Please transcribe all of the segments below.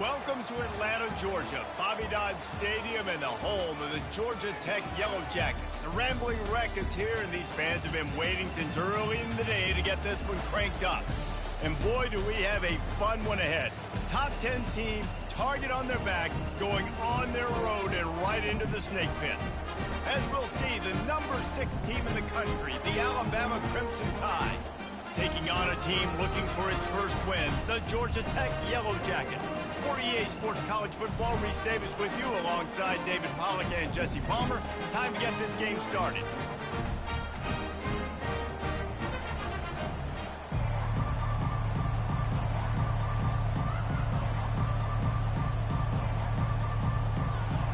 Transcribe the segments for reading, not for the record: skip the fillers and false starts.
Welcome to Atlanta, Georgia, Bobby Dodd Stadium and the home of the Georgia Tech Yellow Jackets. The Rambling Wreck is here, and these fans have been waiting since early in the day to get this one cranked up. And boy, do we have a fun one ahead. Top 10 team, target on their back, going on their road and right into the snake pit. As we'll see, the number 6 team in the country, the Alabama Crimson Tide, taking on a team looking for its first win, the Georgia Tech Yellow Jackets. For EA Sports College Football, Reese Davis with you alongside David Pollack and Jesse Palmer. Time to get this game started.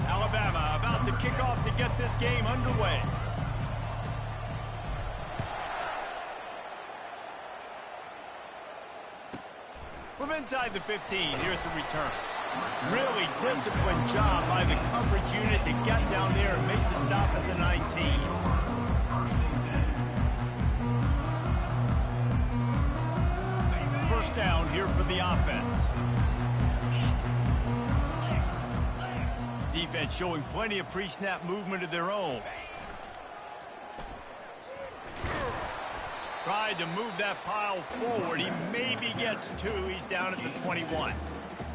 Alabama about to kick off to get this game underway. From inside the 15, here's the return. Really disciplined job by the coverage unit to get down there and make the stop at the 19. First down here for the offense. Defense showing plenty of pre-snap movement of their own. Tried to move that pile forward. He maybe gets 2. He's down at the 21.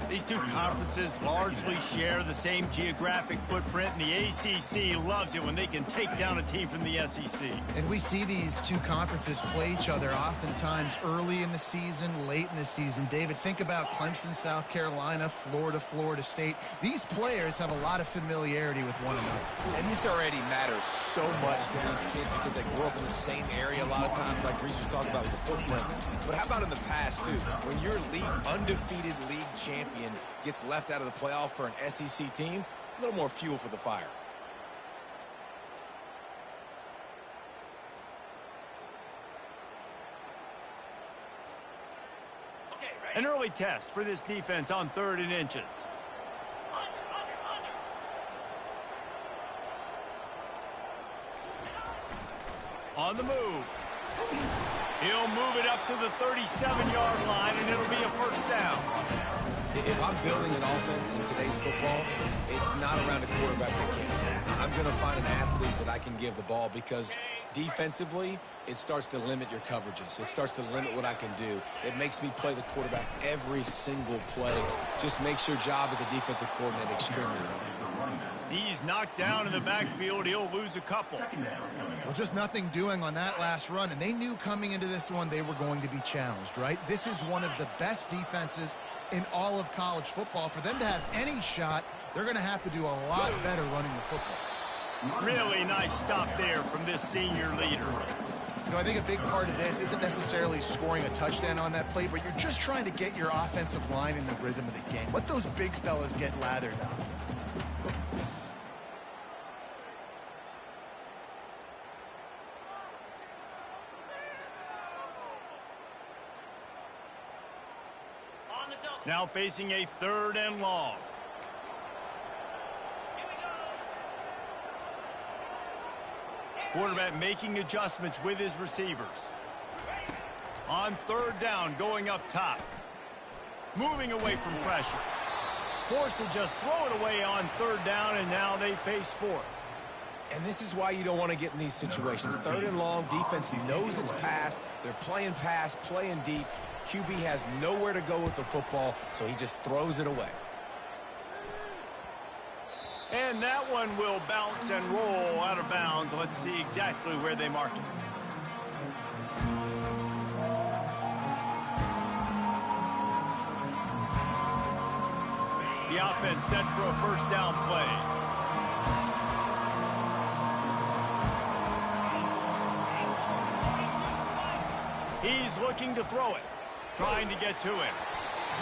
These two conferences largely share the same geographic footprint, and the ACC loves it when they can take down a team from the SEC. And we see these two conferences play each other oftentimes early in the season, late in the season. David, think about Clemson, South Carolina, Florida, Florida State. These players have a lot of familiarity with one another. And this already matters so much to these kids because they grew up in the same area a lot of times, like Reese was talking about with the footprint. But how about in the past, too? When your undefeated league champion gets left out of the playoff for an SEC team, a little more fuel for the fire. An early test for this defense on 3rd and inches. On the move. He'll move it up to the 37-yard line, and it'll be a first down. If I'm building an offense in today's football, it's not around a quarterback that can. I'm going to find an athlete that I can give the ball because defensively, it starts to limit your coverages. It starts to limit what I can do. It makes me play the quarterback every single play. Just makes your job as a defensive coordinator extremely hard. He's knocked down in the backfield. He'll lose a couple. Well, just nothing doing on that last run, and they knew coming into this one they were going to be challenged, right? This is one of the best defenses in all of college football. For them to have any shot, they're going to have to do a lot better running the football. Really nice stop there from this senior leader. You know, I think a big part of this isn't necessarily scoring a touchdown on that play, but you're just trying to get your offensive line in the rhythm of the game. Let those big fellas get lathered up. Now facing a 3rd and long. Quarterback making adjustments with his receivers. On 3rd down, going up top. Moving away from pressure. Forced to just throw it away on 3rd down, and now they face 4th. And this is why you don't want to get in these situations. 3rd and long, defense knows it's pass. They're playing pass, playing deep. QB has nowhere to go with the football, so he just throws it away. And that one will bounce and roll out of bounds. Let's see exactly where they mark it. The offense set for a first down play. He's looking to throw it. Trying to get to him.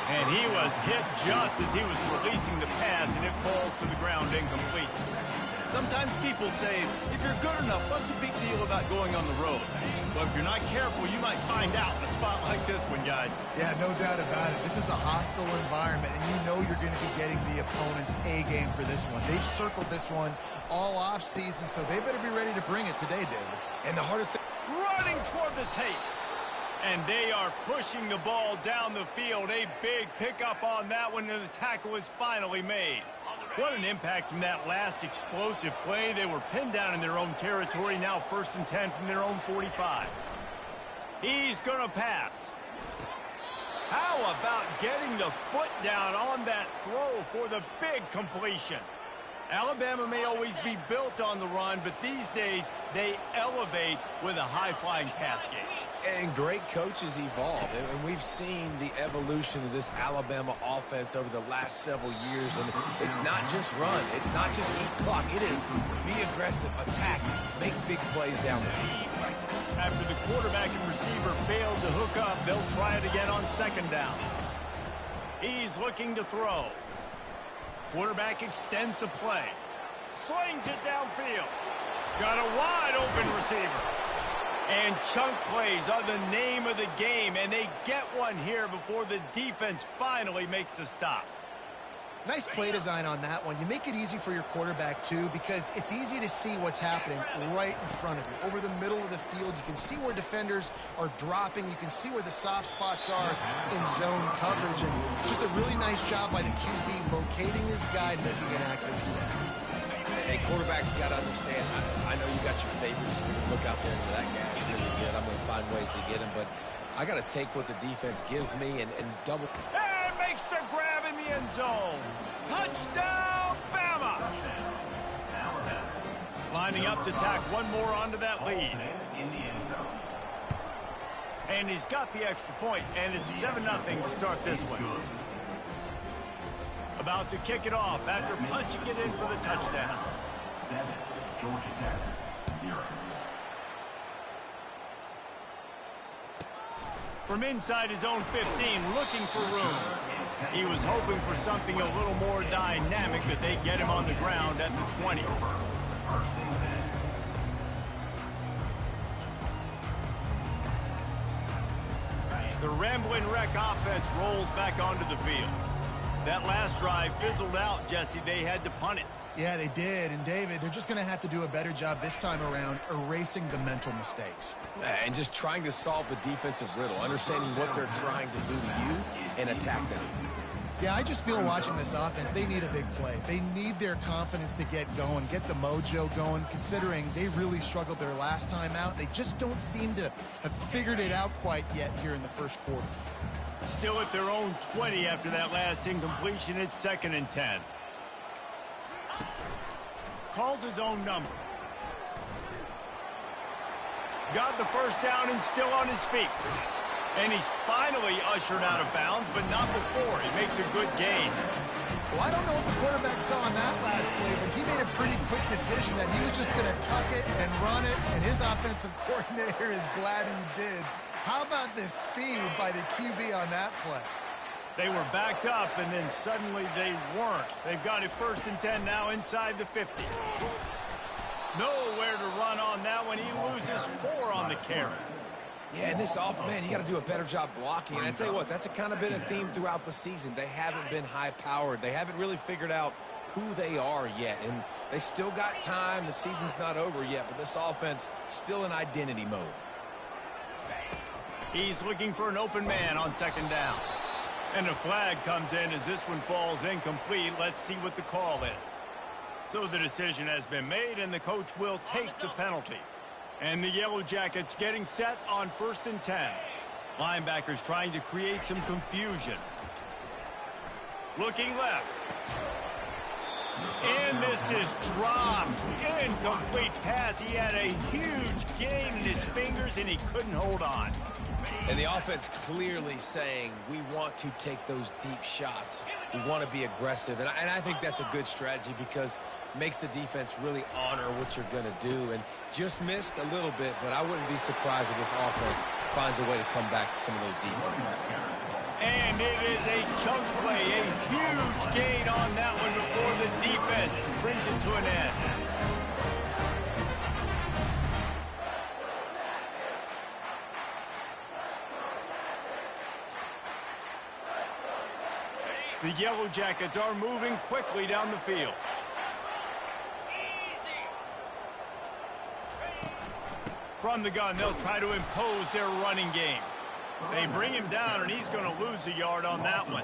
And he was hit just as he was releasing the pass, and it falls to the ground incomplete. Sometimes people say, if you're good enough, what's the big deal about going on the road? Well, if you're not careful, you might find out in a spot like this one, guys. Yeah, no doubt about it. This is a hostile environment, and you know you're going to be getting the opponent's A game for this one. They've circled this one all off season, so they better be ready to bring it today, David. And the hardest thing... Running toward the tape. And they are pushing the ball down the field. A big pickup on that one, and the tackle is finally made. What an impact from that last explosive play. They were pinned down in their own territory, now 1st and 10 from their own 45. He's going to pass. How about getting the foot down on that throw for the big completion? Alabama may always be built on the run, but these days they elevate with a high-flying pass game. And great coaches evolve, and we've seen the evolution of this Alabama offense over the last several years. And it's not just run, it's not just eat clock. It is be aggressive, attack, make big plays down the field. After the quarterback and receiver failed to hook up, they'll try it again on 2nd down. He's looking to throw. Quarterback extends the play. Slings it downfield. Got a wide open receiver. And chunk plays are the name of the game, and they get one here before the defense finally makes the stop. Nice play design on that one. You make it easy for your quarterback, too, because it's easy to see what's happening right in front of you. Over the middle of the field, you can see where defenders are dropping. You can see where the soft spots are in zone coverage. And just a really nice job by the QB locating his guy, making an accurate throw. Hey, quarterbacks got to understand, I know you got your favorites. You can look out there and that guy's really good. I'm going to find ways to get him, but I got to take what the defense gives me and double. And makes the grab in the end zone. Touchdown, Bama! Lining up to tack one more onto that lead. And he's got the extra point, and it's 7-0 to start this one. About to kick it off after punching it in for the touchdown. 7, Georgia Tech, 0. From inside his own 15, looking for room. He was hoping for something a little more dynamic, but they get him on the ground at the 20. The Rambling Wreck offense rolls back onto the field. That last drive fizzled out, Jesse. They had to punt it. Yeah, they did. And, David, they're just going to have to do a better job this time around erasing the mental mistakes. And just trying to solve the defensive riddle, understanding what they're trying to do to you and attack them. Yeah, I just feel watching this offense, they need a big play. They need their confidence to get going, get the mojo going, considering they really struggled their last time out. They just don't seem to have figured it out quite yet here in the first quarter. Still at their own 20 after that last incompletion. It's 2nd and 10. Calls his own number. Got the first down and still on his feet. And he's finally ushered out of bounds, but not before. He makes a good gain. Well, I don't know what the quarterback saw on that last play, but he made a pretty quick decision that he was just going to tuck it and run it, and his offensive coordinator is glad he did. How about this speed by the QB on that play? They were backed up, and then suddenly they weren't. They've got it 1st and 10 now inside the 50. Nowhere to run on that one. He loses 4 on the carry. Yeah, and this offense, man, you got to do a better job blocking. And I tell you what, that's kind of been a theme throughout the season. They haven't been high-powered. They haven't really figured out who they are yet. And they still got time. The season's not over yet, but this offense still in identity mode. He's looking for an open man on 2nd down. And a flag comes in as this one falls incomplete. Let's see what the call is. So the decision has been made, and the coach will take the penalty. And the Yellow Jackets getting set on 1st and 10. Linebackers trying to create some confusion. Looking left. And this is dropped. Incomplete pass. He had a huge gain in his fingers, and he couldn't hold on. And the offense clearly saying, we want to take those deep shots. We want to be aggressive. And I think that's a good strategy because it makes the defense really honor what you're going to do. And just missed a little bit, but I wouldn't be surprised if this offense finds a way to come back to some of those deep ones. And it is a chunk play, a huge gain on that one before the defense brings it to an end. The Yellow Jackets are moving quickly down the field. From the gun, they'll try to impose their running game. They bring him down, and he's going to lose a yard on that one.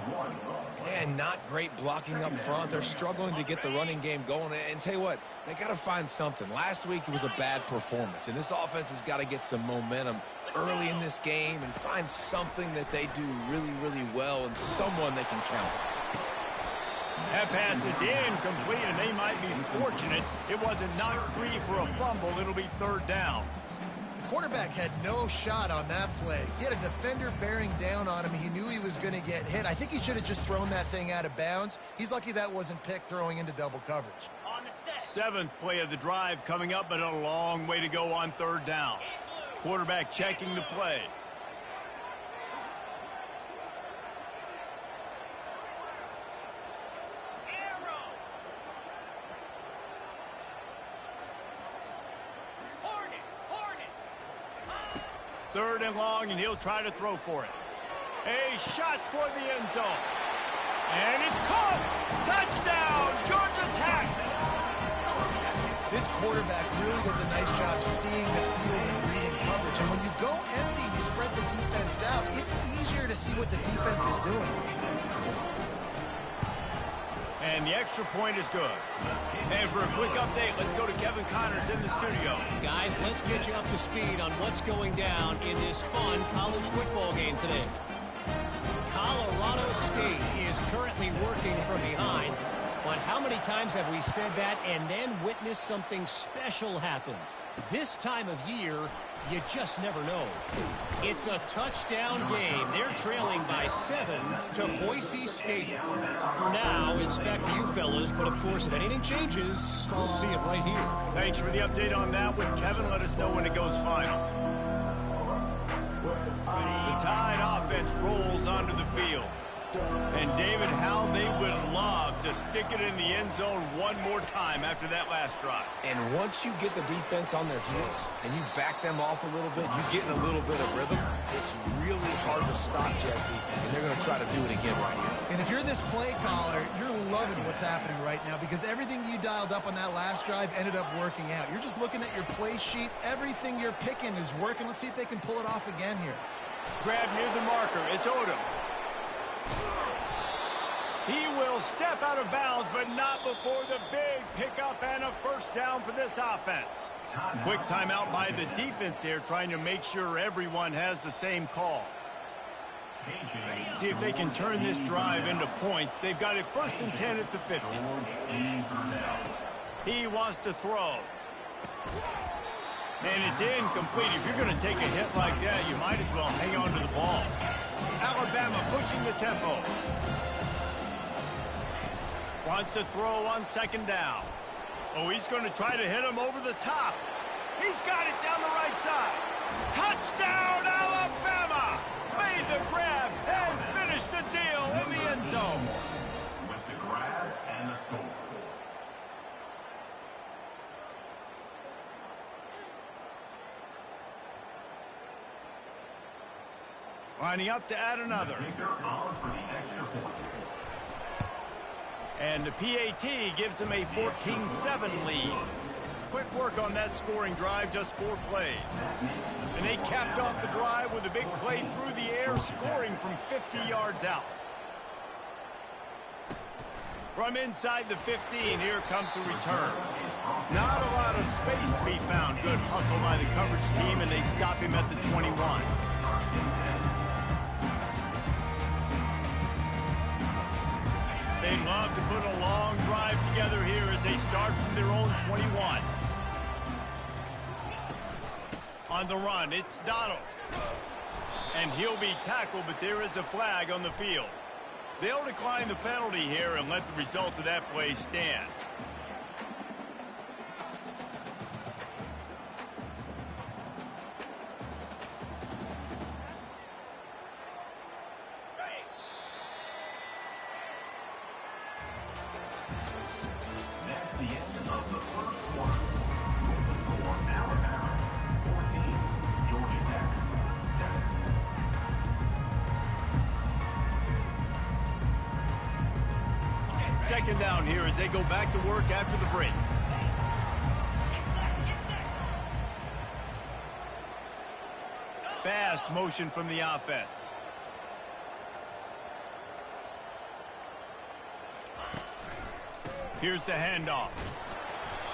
And not great blocking up front. They're struggling to get the running game going. And tell you what, they got to find something. Last week it was a bad performance, and this offense has got to get some momentum early in this game and find something that they do really, really well and someone they can count. That pass is incomplete, and they might be fortunate it wasn't knocked free for a fumble. It'll be third down. The quarterback had no shot on that play. He had a defender bearing down on him. He knew he was going to get hit. I think he should have just thrown that thing out of bounds. He's lucky that wasn't picked throwing into double coverage. Seventh play of the drive coming up, but a long way to go on third down. Quarterback checking the play. Third and long, and he'll try to throw for it. A shot toward the end zone. And it's caught! Touchdown, Georgia Tech! This quarterback really does a nice job seeing the field and reading coverage. And when you go empty and you spread the defense out, it's easier to see what the defense is doing. And the extra point is good. And for a quick update, let's go to Kevin Connors in the studio. Guys, let's get you up to speed on what's going down in this fun college football game today. Colorado State is currently working from behind, but how many times have we said that and then witnessed something special happen? This time of year, you just never know. It's a touchdown game. They're trailing by 7 to Boise State. For now, it's back to you fellas, but of course, if anything changes, we'll see it right here. Thanks for the update on that one, Kevin. Let us know when it goes final. The Tide offense rolls onto the field. And David, how they would love to stick it in the end zone one more time after that last drive. And once you get the defense on their heels and you back them off a little bit, you get in a little bit of rhythm, it's really hard to stop, Jesse, and they're going to try to do it again right here. And if you're this play caller, you're loving what's happening right now because everything you dialed up on that last drive ended up working out. You're just looking at your play sheet. Everything you're picking is working. Let's see if they can pull it off again here. Grab near the marker. It's Odom. He will step out of bounds, but not before the big pickup and a first down for this offense. Quick timeout by the defense there, trying to make sure everyone has the same call. See if they can turn this drive into points. They've got it 1st and 10 at the 50. He wants to throw. And it's incomplete. If you're going to take a hit like that, you might as well hang on to the ball. Alabama pushing the tempo. Wants to throw on 2nd down. Oh, he's going to try to hit him over the top. He's got it down the right side. Touchdown, Alabama! Made the grab and finished the deal in the end zone. With the grab and the score. Lining up to add another. And the PAT gives them a 14-7 lead. Quick work on that scoring drive, just 4 plays. And they capped off the drive with a big play through the air, scoring from 50 yards out. From inside the 15, here comes the return. Not a lot of space to be found. Good hustle by the coverage team, and they stop him at the 21. They'd love to put a long drive together here as they start from their own 21. On the run, it's Donald. And he'll be tackled, but there is a flag on the field. They'll decline the penalty here and let the result of that play stand. That's the end of the first quarter. With the score, Alabama 14, Georgia Tech 7. 2nd down here as they go back to work after the break. fast motion from the offense. Here's the handoff.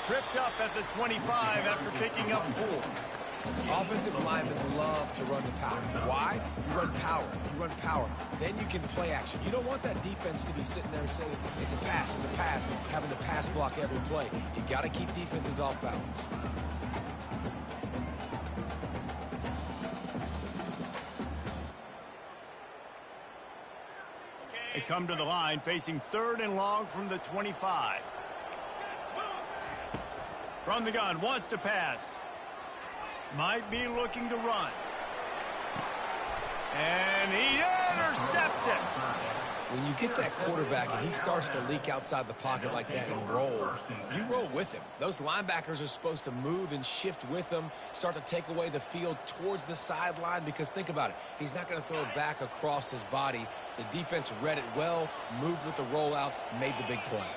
Tripped up at the 25 after picking up 4. Offensive linemen love to run the power. Why? You run power. You run power. Then you can play action. You don't want that defense to be sitting there saying, it's a pass, having to pass block every play. You got to keep defenses off balance. They come to the line facing 3rd and long from the 25. From the gun, wants to pass. Might be looking to run. And he intercepts it. When you get that quarterback and he starts to leak outside the pocket like that and roll, you roll with him. Those linebackers are supposed to move and shift with him, start to take away the field towards the sideline, because think about it. He's not going to throw it back across his body. The defense read it well, moved with the rollout, made the big play.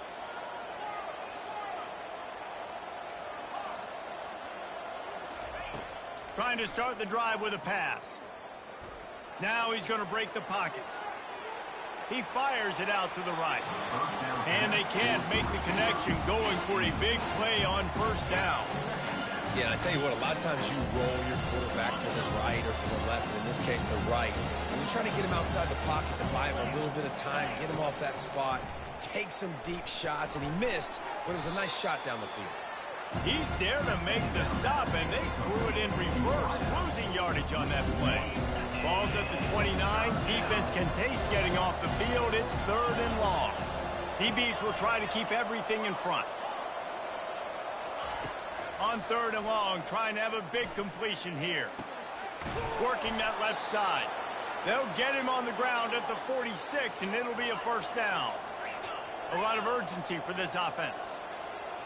Trying to start the drive with a pass. Now he's going to break the pocket. He fires it out to the right. And they can't make the connection, going for a big play on 1st down. Yeah, and I tell you what, a lot of times you roll your quarterback to the right or to the left, and in this case, the right. And you're trying to get him outside the pocket to buy him a little bit of time, get him off that spot, take some deep shots, and he missed, but it was a nice shot down the field. He's there to make the stop, and they threw it in reverse, losing yardage on that play. Ball's at the 29. Defense can taste getting off the field. It's 3rd and long. DBs will try to keep everything in front. On 3rd and long, trying to have a big completion here. Working that left side. They'll get him on the ground at the 46, and it'll be a 1st down. A lot of urgency for this offense.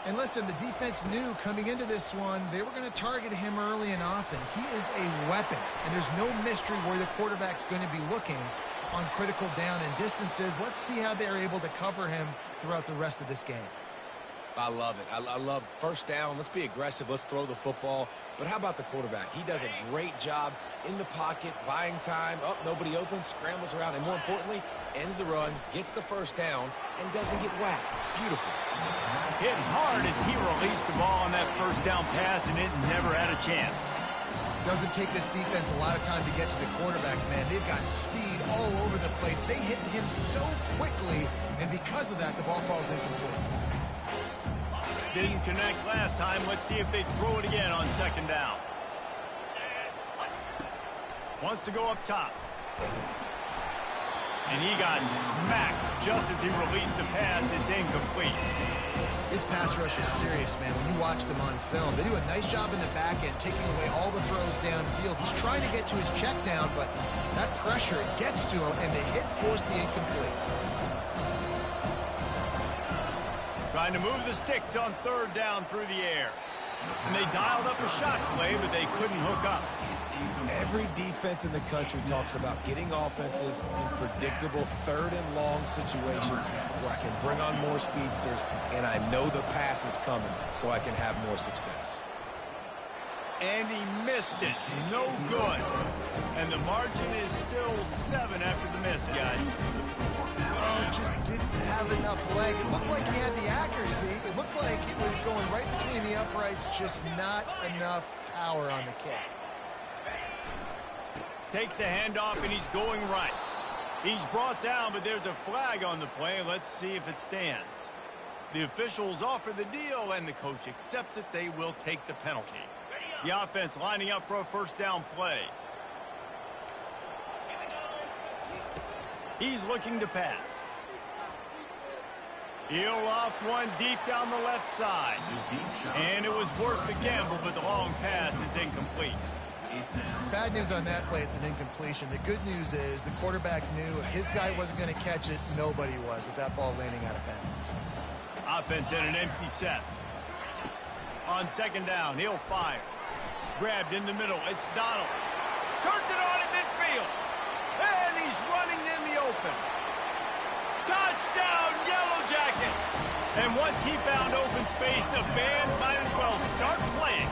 And listen, the defense knew coming into this one, they were going to target him early and often. He is a weapon, and there's no mystery where the quarterback's going to be looking on critical down and distances. Let's see how they're able to cover him throughout the rest of this game. I love it. I love 1st down. Let's be aggressive. Let's throw the football. But how about the quarterback? He does a great job in the pocket, buying time. Oh, nobody open, scrambles around, and more importantly, ends the run, gets the 1st down, and doesn't get whacked. Beautiful. Hit hard as he released the ball on that 1st down pass, and it never had a chance. Doesn't take this defense a lot of time to get to the quarterback, man. They've got speed all over the place. They hit him so quickly, and because of that, the ball falls incomplete. Didn't connect last time. Let's see if they throw it again on 2nd down. Wants to go up top. And he got smacked just as he released the pass. It's incomplete. This pass rush is serious, man. When you watch them on film, they do a nice job in the back end, taking away all the throws downfield. He's trying to get to his check down, but that pressure gets to him, and the hit forced the incomplete. Trying to move the sticks on 3rd down through the air. And they dialed up a shot play, but they couldn't hook up. Every defense in the country talks about getting offenses in predictable 3rd and long situations where I can bring on more speedsters and I know the pass is coming so I can have more success. And he missed it. No good. And the margin is still 7 after the miss, guys. Oh, just didn't have enough leg. It looked like he had the accuracy. It looked like it was going right between the uprights, just not enough power on the kick. Takes the handoff, and he's going right. He's brought down, but there's a flag on the play. Let's see if it stands. The officials offer the deal, and the coach accepts it. They will take the penalty. The offense lining up for a 1st down play. He's looking to pass. He'll loft one deep down the left side. And it was worth the gamble, but the long pass is incomplete. Bad news on that play, it's an incompletion. The good news is the quarterback knew if his guy wasn't going to catch it, nobody was with that ball landing out of bounds. Offense in an empty set. On 2nd down, he'll fire. Grabbed in the middle, it's Donald. Turns it on at midfield. And he's running in the open. Touchdown, Yellow Jackets! And once he found open space, the band might as well start playing.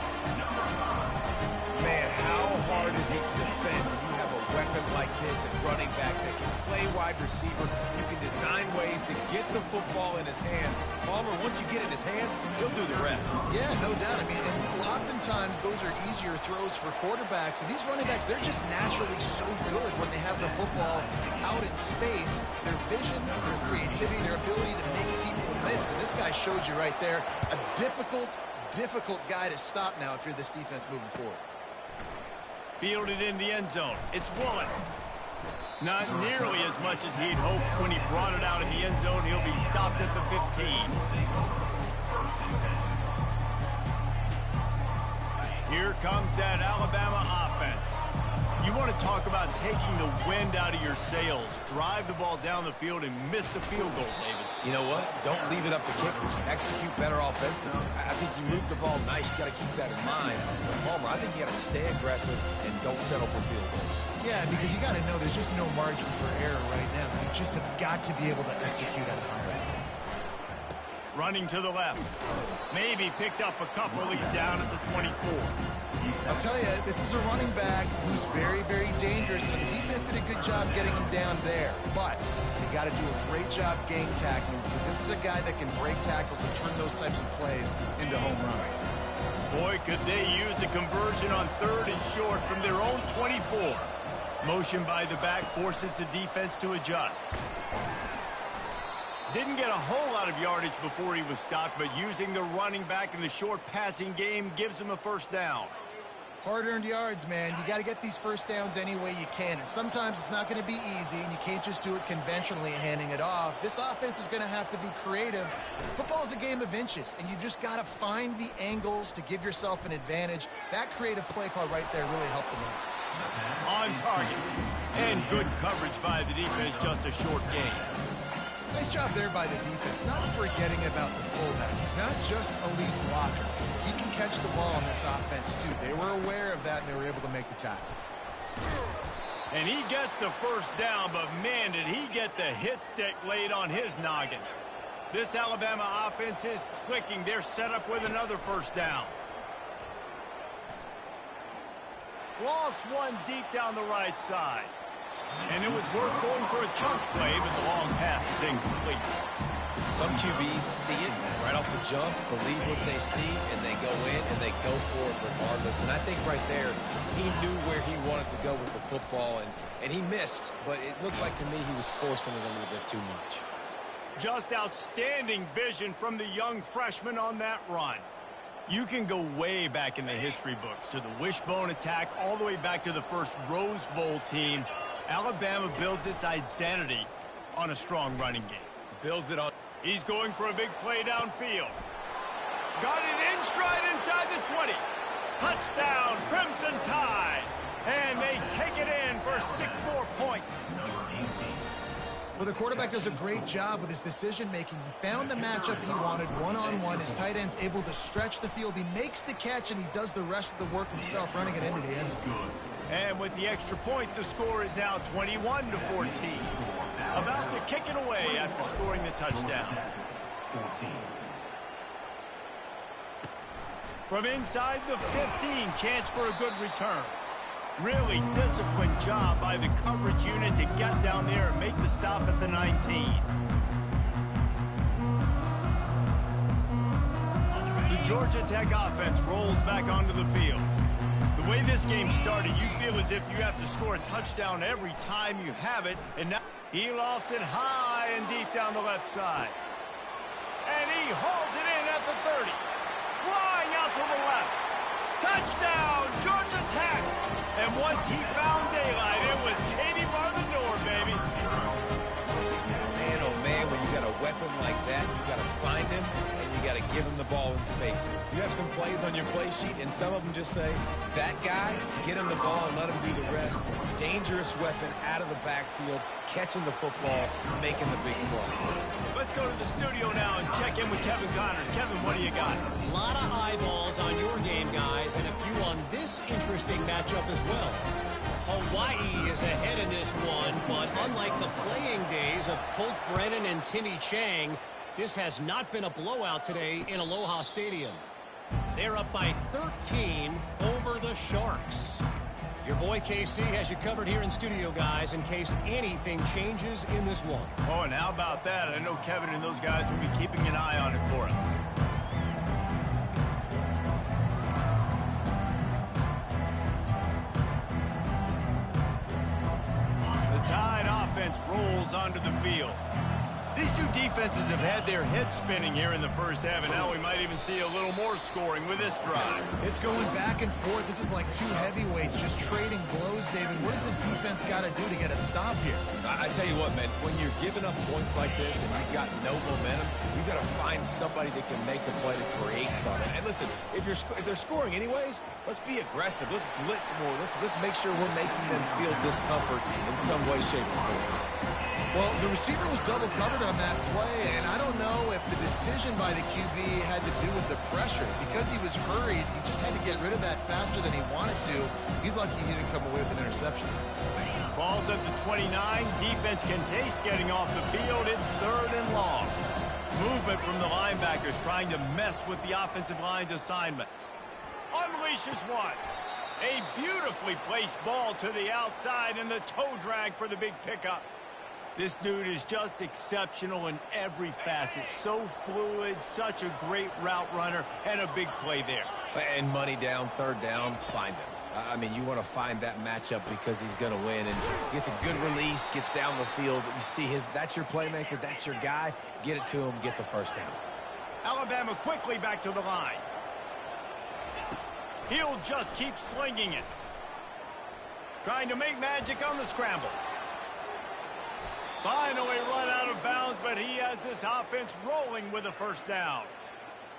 Man, how hard easy to defend when you have a weapon like this at running back that can play wide receiver. You can design ways to get the football in his hand. Palmer, once you get it in his hands, he'll do the rest. Yeah, no doubt. I mean, and oftentimes those are easier throws for quarterbacks. And these running backs, they're just naturally so good when they have the football out in space. Their vision, their creativity, their ability to make people miss. And this guy showed you right there a difficult guy to stop now if you're this defense moving forward. Fielded in the end zone. It's Woolen. Not nearly as much as he'd hoped when he brought it out in the end zone. He'll be stopped at the 15. Here comes that Alabama offense. You want to talk about taking the wind out of your sails. Drive the ball down the field and miss the field goal, David. You know what? Don't leave it up to kickers. Execute better offensively. I think you move the ball nice. You got to keep that in mind. But Palmer, I think you got to stay aggressive and don't settle for field goals. Yeah, because you got to know there's just no margin for error right now. You just have got to be able to execute at a high rate. Running to the left. Maybe picked up a couple. He's down at the 24. I'll tell you, this is a running back who's very, very dangerous. And the defense did a good job getting him down there. But you got to do a great job game tackling because this is a guy that can break tackles and turn those types of plays into home runs. Boy, could they use a conversion on 3rd and short from their own 24. Motion by the back forces the defense to adjust. Didn't get a whole lot of yardage before he was stopped, but using the running back in the short passing game gives him a first down. Hard-earned yards, man. You got to get these first downs any way you can. And sometimes it's not going to be easy, and you can't just do it conventionally handing it off. This offense is going to have to be creative. Football is a game of inches, and you've just got to find the angles to give yourself an advantage. That creative play call right there really helped them out. On target. And good coverage by the defense, just a short gain. Nice job there by the defense, not forgetting about the fullback. He's not just a lead blocker. He can catch the ball in this offense, too. They were aware of that, and they were able to make the tackle. And he gets the first down, but man, did he get the hit stick laid on his noggin. This Alabama offense is clicking. They're set up with another first down. Lost one deep down the right side. And it was worth going for a chunk play, but the long pass is incomplete. Some QBs see it right off the jump, believe what they see, and they go in and they go for it regardless. And I think right there, he knew where he wanted to go with the football, and he missed. But it looked like to me he was forcing it a little bit too much. Just outstanding vision from the young freshman on that run. You can go way back in the history books to the wishbone attack, all the way back to the first Rose Bowl team. Alabama builds its identity on a strong running game. Builds it on. He's going for a big play downfield. Got it in stride inside the 20. Touchdown, Crimson Tide. And they take it in for 6 more points. Well, the quarterback does a great job with his decision-making. He found the matchup he wanted one-on-one. His tight end's able to stretch the field. He makes the catch, and he does the rest of the work himself, running it into the end zone. And with the extra point, the score is now 21-14. About to kick it away after scoring the touchdown. From inside the 15, chance for a good return. Really disciplined job by the coverage unit to get down there and make the stop at the 19. The Georgia Tech offense rolls back onto the field. The way this game started, you feel as if you have to score a touchdown every time you have it. And now he lofts it high and deep down the left side. And he hauls it in at the 30. Flying out to the left. Touchdown, Georgia Tech. And once he found daylight, it was Katie bar the door, baby. Man, oh man, when you got a weapon like that, you got to find him, and you got to give him the ball in space. You have some plays on your play sheet, and some of them just say, that guy, get him the ball and let him do the rest. Dangerous weapon out of the backfield, catching the football, making the big play. Let's go to the studio now and check in with Kevin Connors. Kevin, what do you got? A lot of eyeballs on your game, guys, and a few on this interesting matchup as well. Hawaii is ahead in this one, but unlike the playing days of Colt Brennan and Timmy Chang, this has not been a blowout today in Aloha Stadium. They're up by 13 over the Sharks. Your boy KC has you covered here in studio, guys, in case anything changes in this one. Oh, and how about that? I know Kevin and those guys will be keeping an eye on it for us. The Tide offense rolls onto the field. These two defenses have had their heads spinning here in the first half, and now we might even see a little more scoring with this drive. It's going back and forth. This is like two heavyweights just trading blows, David. What does this defense got to do to get a stop here? I tell you what, man, when you're giving up points like this and you've got no momentum, you've got to find somebody that can make the play to create something. And listen, if they're scoring anyways, let's be aggressive. Let's blitz more. Let's make sure we're making them feel discomfort in some way, shape, or form. Well, the receiver was double covered on that play, and I don't know if the decision by the QB had to do with the pressure. Because he was hurried, he just had to get rid of that faster than he wanted to. He's lucky he didn't come away with an interception. Ball's at the 29. Defense can taste getting off the field. It's 3rd and long. Movement from the linebackers trying to mess with the offensive line's assignments. Unleashes one. A beautifully placed ball to the outside, and the toe drag for the big pickup. This dude is just exceptional in every facet. So fluid, such a great route runner, and a big play there. And money down, 3rd down, find him. I mean, you want to find that matchup because he's going to win, and gets a good release, gets down the field. You see that's your playmaker, that's your guy. Get it to him, get the 1st down. Alabama quickly back to the line. He'll just keep slinging it. Trying to make magic on the scramble. Finally run out of bounds, but he has this offense rolling with a 1st down.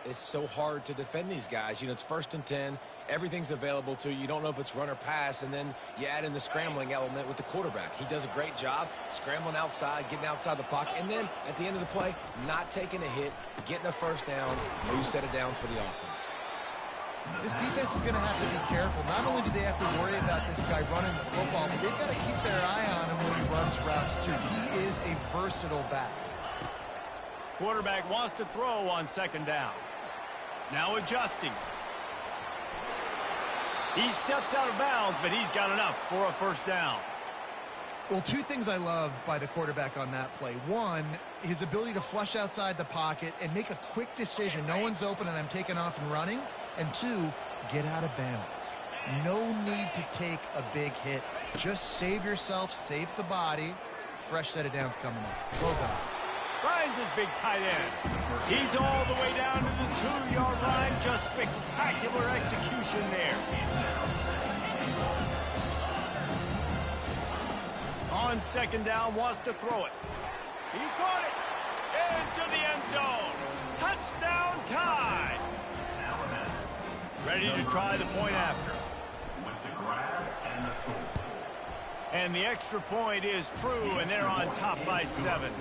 It's so hard to defend these guys. You know, it's 1st and 10. Everything's available to you. You don't know if it's run or pass, and then you add in the scrambling element with the quarterback. He does a great job scrambling outside, getting outside the pocket, and then at the end of the play, not taking a hit, getting a 1st down, new set of downs for the offense. This defense is going to have to be careful. Not only do they have to worry about this guy running the football, but they've got to keep their eye on him when he runs routes, too. He is a versatile back. Quarterback wants to throw on 2nd down. Now adjusting. He steps out of bounds, but he's got enough for a 1st down. Well, two things I love by the quarterback on that play. One, his ability to flush outside the pocket and make a quick decision. No one's open and I'm taking off and running. And 2, get out of bounds. No need to take a big hit. Just save yourself, save the body. Fresh set of downs coming up. Well done. Finds his big tight end. He's all the way down to the 2-yard line. Just spectacular execution there. On 2nd down, wants to throw it. He caught it. Into the end zone. Touchdown Tide. Ready to try the point after. With the grab and the score. And the extra point is true, and they're on top by 7.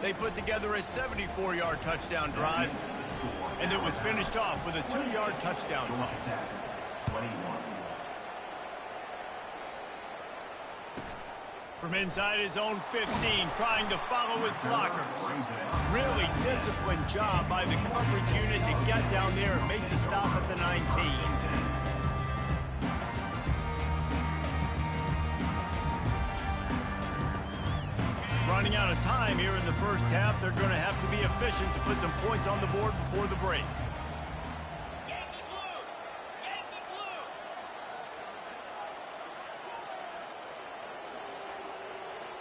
They put together a 74-yard touchdown drive, and it was finished off with a 2-yard touchdown toss. 21. From inside his own 15, trying to follow his blockers. Really disciplined job by the coverage unit to get down there and make the stop at the 19. Running out of time here in the first half. They're going to have to be efficient to put some points on the board before the break.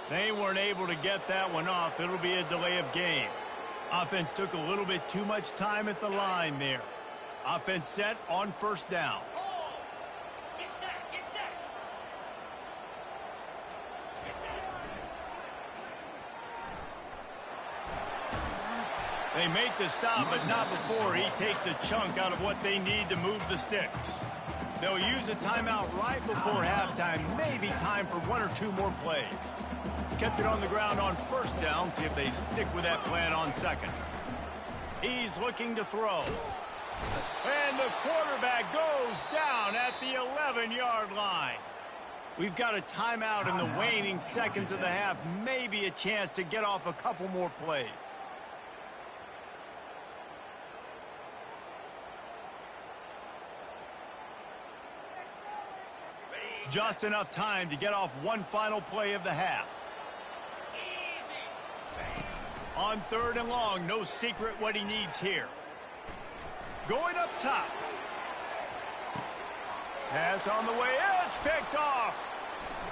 They weren't able to get that one off. It'll be a delay of game. Offense took a little bit too much time at the line there. Offense set on 1st down. They make the stop, but not before he takes a chunk out of what they need to move the sticks. They'll use a timeout right before halftime. Maybe time for 1 or 2 more plays. Kept it on the ground on 1st down. See if they stick with that plan on 2nd. He's looking to throw. And the quarterback goes down at the 11-yard line. We've got a timeout in the waning seconds of the half. Maybe a chance to get off a couple more plays. Just enough time to get off one final play of the half. On 3rd and long, no secret what he needs here. Going up top. Pass on the way. It's picked off.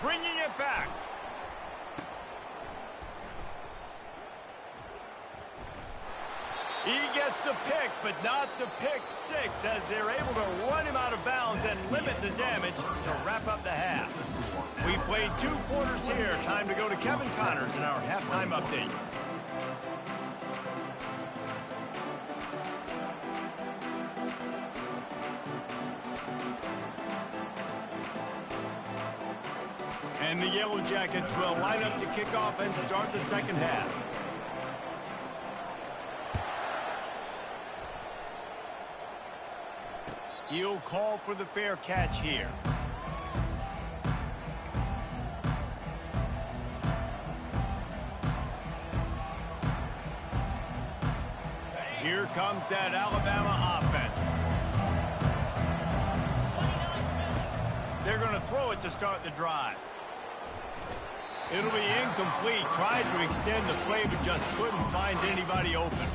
Bringing it back. He gets the pick, but not the pick six, as they're able to run him out of bounds and limit the damage to wrap up the half. We played 2 quarters here. Time to go to Kevin Connors in our halftime update. And the Yellow Jackets will line up to kick off and start the second half. He'll call for the fair catch here. Here comes that Alabama offense. They're going to throw it to start the drive. It'll be incomplete. Tried to extend the play, but just couldn't find anybody open.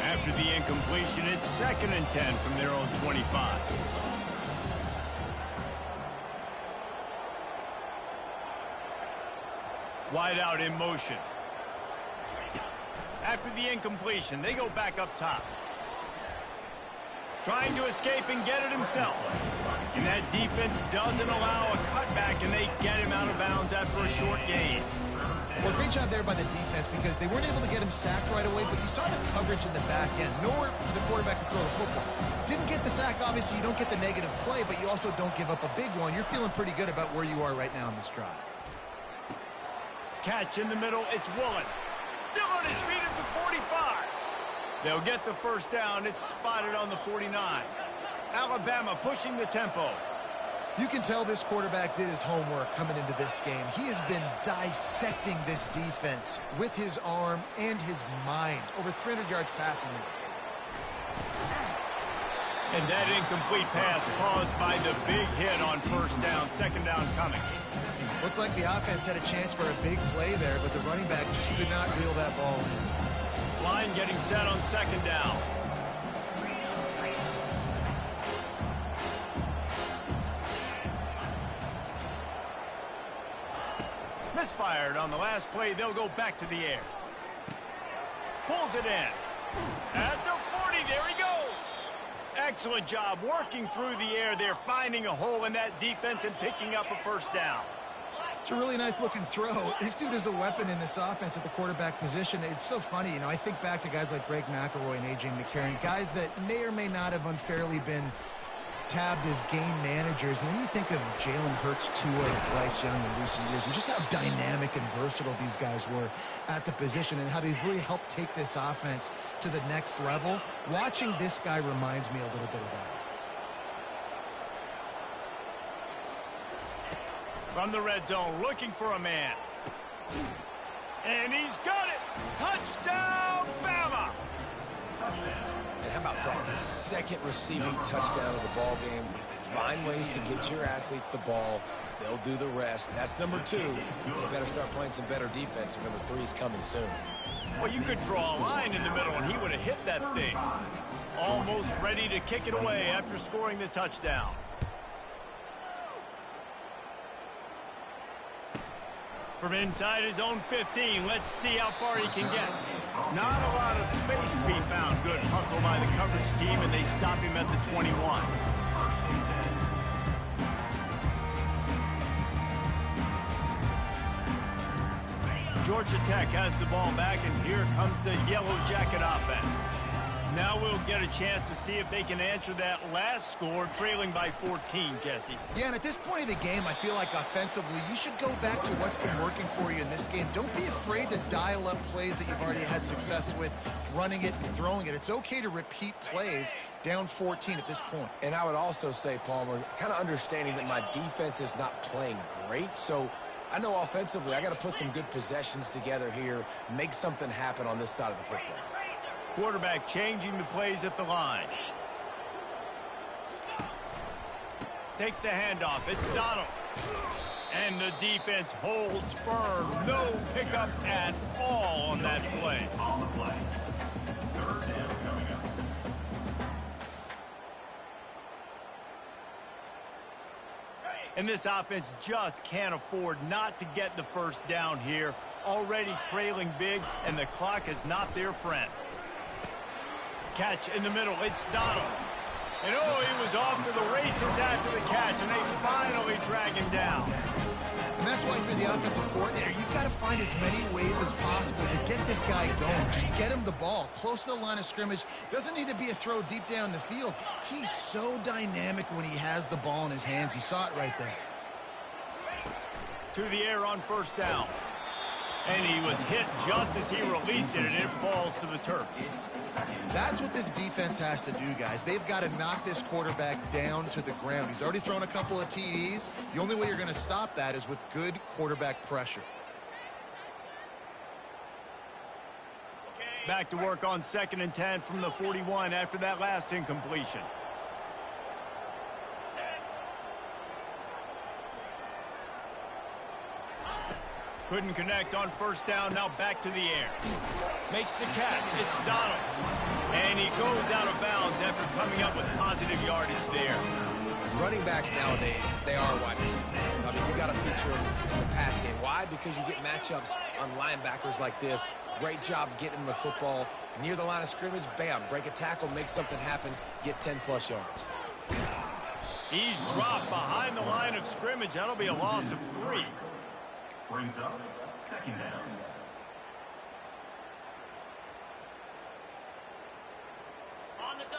After the incompletion, it's 2nd and 10 from their own 25. Wide out in motion. After the incompletion, they go back up top. Trying to escape and get it himself. And that defense doesn't allow a cutback, and they get him out of bounds after a short gain. Well, great job there by the defense because they weren't able to get him sacked right away, but you saw the coverage in the back end. Nowhere for the quarterback to throw the football. Didn't get the sack, obviously you don't get the negative play, but you also don't give up a big one. You're feeling pretty good about where you are right now in this drive. Catch in the middle, it's Woolen. Still on his feet at the 45. They'll get the first down. It's spotted on the 49. Alabama pushing the tempo. You can tell this quarterback did his homework coming into this game. He has been dissecting this defense with his arm and his mind. Over 300 yards passing. And that incomplete pass caused by the big hit on first down. 2nd down coming. Looked like the offense had a chance for a big play there, but the running back just could not reel that ball in. Line getting set on 2nd down. Misfired on the last play. They'll go back to the air. Pulls it in. At the 40, there he goes. Excellent job working through the air. They're finding a hole in that defense and picking up a first down. It's a really nice looking throw. This dude is a weapon in this offense at the quarterback position. It's so funny, you know, I think back to guys like Greg McElroy and A.J. McCarron, guys that may or may not have unfairly been tabbed as game managers. And then you think of Jalen Hurts, Tua, and Bryce Young in recent years, and just how dynamic and versatile these guys were at the position and how they've really helped take this offense to the next level. Watching this guy reminds me a little bit of that. From the red zone, looking for a man. And he's got it! Touchdown, Bama! And how about that? His 2nd receiving touchdown of the ball game. Find ways to get your athletes the ball. They'll do the rest. That's number 2. You better start playing some better defense. Number 3 is coming soon. Well, you could draw a line in the middle, and he would have hit that thing. Almost ready to kick it away after scoring the touchdown. From inside his own 15, let's see how far he can get. Not a lot of space to be found. Good hustle by the coverage team, and they stop him at the 21. Georgia Tech has the ball back, and here comes the Yellow Jacket offense. Now we'll get a chance to see if they can answer that last score, trailing by 14, Jesse. Yeah, and at this point of the game, I feel like offensively, you should go back to what's been working for you in this game. Don't be afraid to dial up plays that you've already had success with, running it and throwing it. It's okay to repeat plays down 14 at this point. And I would also say, Palmer, kind of understanding that my defense is not playing great, so I know offensively I got to put some good possessions together here, make something happen on this side of the football. Quarterback changing the plays at the line. takes the handoff. It's Donald. And the defense holds firm. No pickup at all on that play. On the play. Third down coming up. And this offense just can't afford not to get the first down here. Already trailing big, and the clock is not their friend. Catch in the middle. It's Donald. And oh, he was off to the races after the catch, and they finally drag him down. And that's why for the offensive coordinator, you've got to find as many ways as possible to get this guy going. Just get him the ball close to the line of scrimmage. Doesn't need to be a throw deep down the field. He's so dynamic when he has the ball in his hands. You saw it right there. To the air on first down. And he was hit just as he released it, and it falls to the turf. That's what this defense has to do, guys. They've got to knock this quarterback down to the ground. He's already thrown a couple of TDs. The only way you're going to stop that is with good quarterback pressure. Back to work on 2nd and 10 from the 41 after that last incompletion. Couldn't connect on first down, now back to the air. Makes the catch, it's Donald. And he goes out of bounds after coming up with positive yardage there. Running backs nowadays, they are wide receivers. I mean, you got to feature them in the pass game. Why? Because you get matchups on linebackers like this. Great job getting the football near the line of scrimmage. Bam, break a tackle, make something happen, get 10-plus yards. He's dropped behind the line of scrimmage. That'll be a loss of 3. Brings up 2nd down.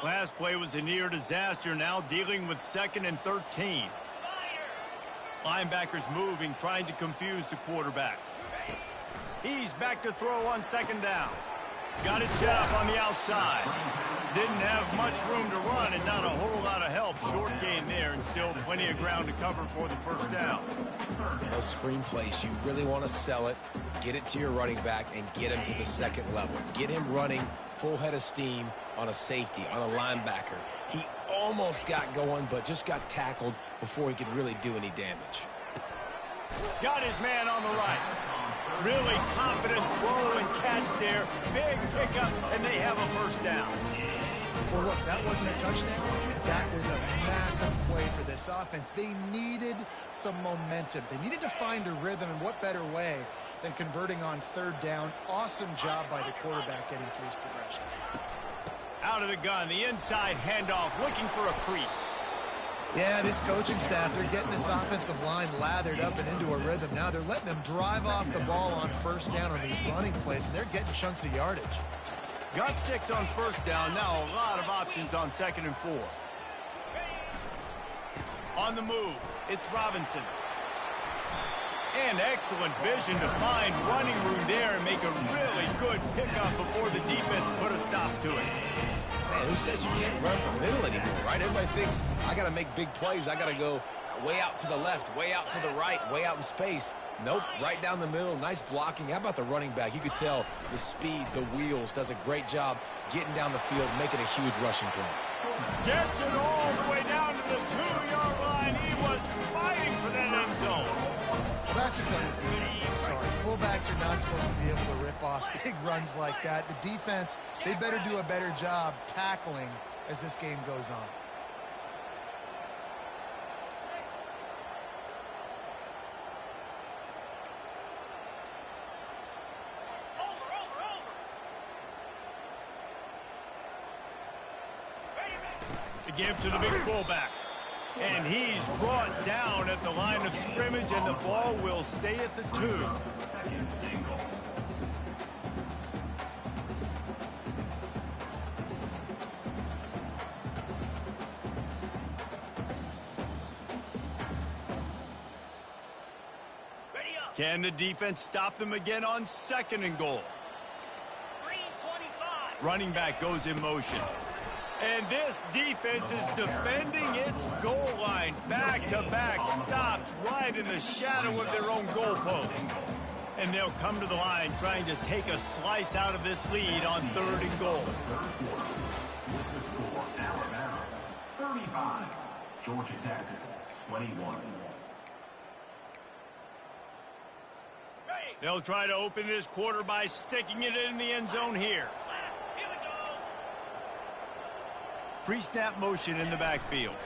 Last play was a near disaster, now dealing with 2nd and 13. Linebackers moving, trying to confuse the quarterback. He's back to throw on 2nd down. Got it set up on the outside. Didn't have much room to run and not a whole lot of help. Short gain there and still plenty of ground to cover for the first down. Those screen plays, you really want to sell it, get it to your running back, and get him to the 2nd level. Get him running full head of steam on a safety, on a linebacker. He almost got going, but just got tackled before he could really do any damage. Got his man on the right. Really confident throw and catch there. Big pickup, and they have a first down. Well, look, that wasn't a touchdown. That was a massive play for this offense. They needed some momentum. They needed to find a rhythm, and what better way than converting on 3rd down. Awesome job by the quarterback getting through his progression. Out of the gun, the inside handoff, looking for a crease. Yeah, this coaching staff, they're getting this offensive line lathered up and into a rhythm. Now they're letting them drive off the ball on first down on these running plays, and they're getting chunks of yardage. Got 6 on first down, now a lot of options on 2nd and 4. On the move, it's Robinson. And excellent vision to find running room there and make a really good pickup before the defense put a stop to it. Man, who says you can't run the middle anymore, right? Everybody thinks, I got to make big plays. I got to go way out to the left, way out to the right, way out in space. Nope, right down the middle. Nice blocking. How about the running back? You could tell the speed, the wheels, does a great job getting down the field, making a huge rushing play. Gets it all the way down to the 2-yard line. He was fighting for that end zone. Well, that's just undefense. I'm sorry. Fullbacks are not supposed to be able to rip off big runs like that. The defense, they better do a better job tackling as this game goes on. To give to the big fullback. And he's brought down at the line of scrimmage, and the ball will stay at the 2. Second single. Can the defense stop them again on 2nd and goal? Running back goes in motion. And this defense is defending its goal line. Back-to-back stops right in the shadow of their own goalpost. And they'll come to the line trying to take a slice out of this lead on 3rd and goal. The score, Alabama 35, Georgia Tech 21. They'll try to open this quarter by sticking it in the end zone here. Pre-snap motion in the backfield.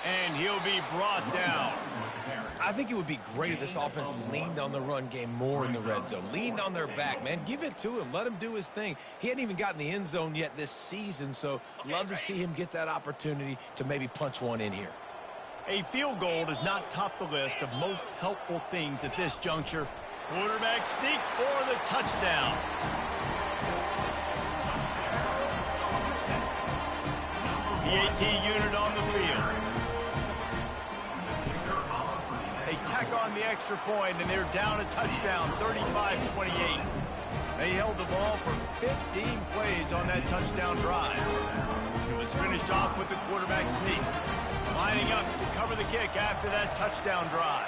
And he'll be brought down. I think it would be great if this offense leaned on the run game more in the red zone. Leaned on their back, man. Give it to him. Let him do his thing. He hadn't even gotten the end zone yet this season, so love to see him get that opportunity to maybe punch one in here. A field goal does not top the list of most helpful things at this juncture. Quarterback sneak for the touchdown. The AT unit on the field. They tack on the extra point, and they're down a touchdown, 35-28. They held the ball for 15 plays on that touchdown drive. It was finished off with the quarterback sneak, lining up to cover the kick after that touchdown drive.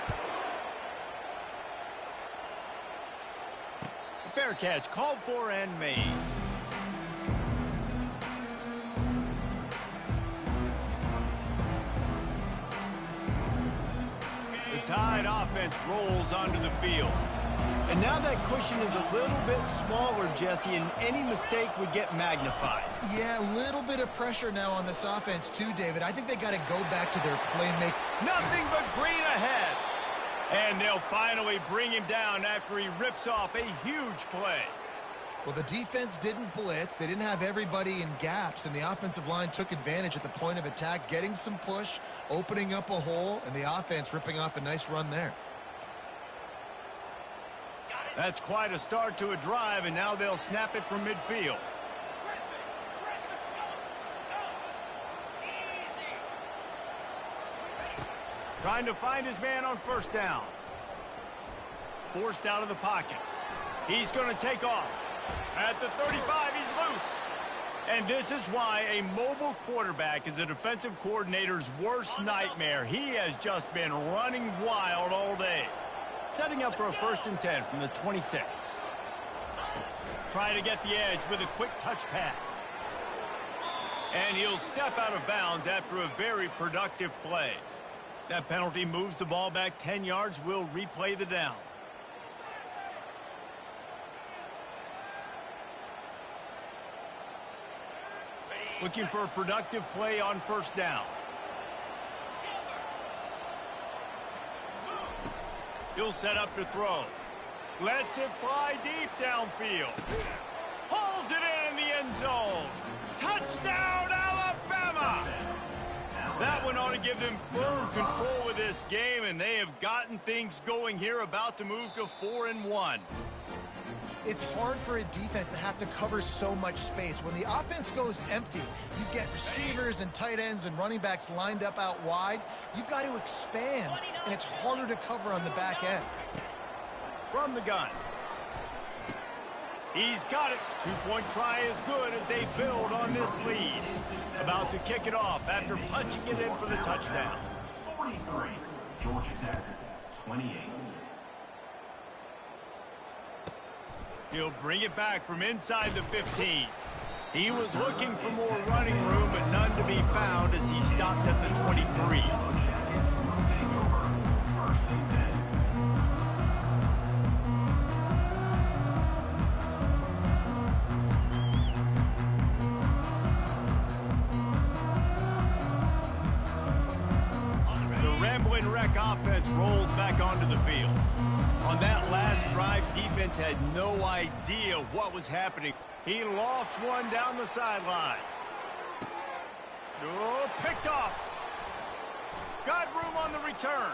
Fair catch called for and made. The Tide offense rolls onto the field. And now that cushion is a little bit smaller, Jesse, and any mistake would get magnified. Yeah, a little bit of pressure now on this offense too, David. I think they got to go back to their playmaking. Nothing but green ahead. And they'll finally bring him down after he rips off a huge play. Well, the defense didn't blitz. They didn't have everybody in gaps, and the offensive line took advantage at the point of attack, getting some push, opening up a hole, and the offense ripping off a nice run there. That's quite a start to a drive, and now they'll snap it from midfield. Trying to find his man on first down. Forced out of the pocket. He's going to take off. At the 35, he's loose. And this is why a mobile quarterback is a defensive coordinator's worst nightmare. He has just been running wild all day. Setting up for a 1st and 10 from the 26. Trying to get the edge with a quick touch pass. And he'll step out of bounds after a very productive play. That penalty moves the ball back 10 yards. We'll replay the down. Looking for a productive play on first down. He'll set up to throw. Lets it fly deep downfield. Pulls it in the end zone. Touchdown, Alabama! That one ought to give them firm control of this game, and they have gotten things going here, about to move to 4-1. It's hard for a defense to have to cover so much space. When the offense goes empty, you get receivers and tight ends and running backs lined up out wide. You've got to expand, and it's harder to cover on the back end. From the gun. He's got it. Two-point try is good as they build on this lead. About to kick it off after punching it in for the touchdown. 43, Georgia Tech, 28. He'll bring it back from inside the 15. He was looking for more running room, but none to be found as he stopped at the 23. The Ramblin' Wreck offense rolls back onto the field. On that last drive, defense had no idea what was happening. He lost one down the sideline. Oh, picked off. Got room on the return.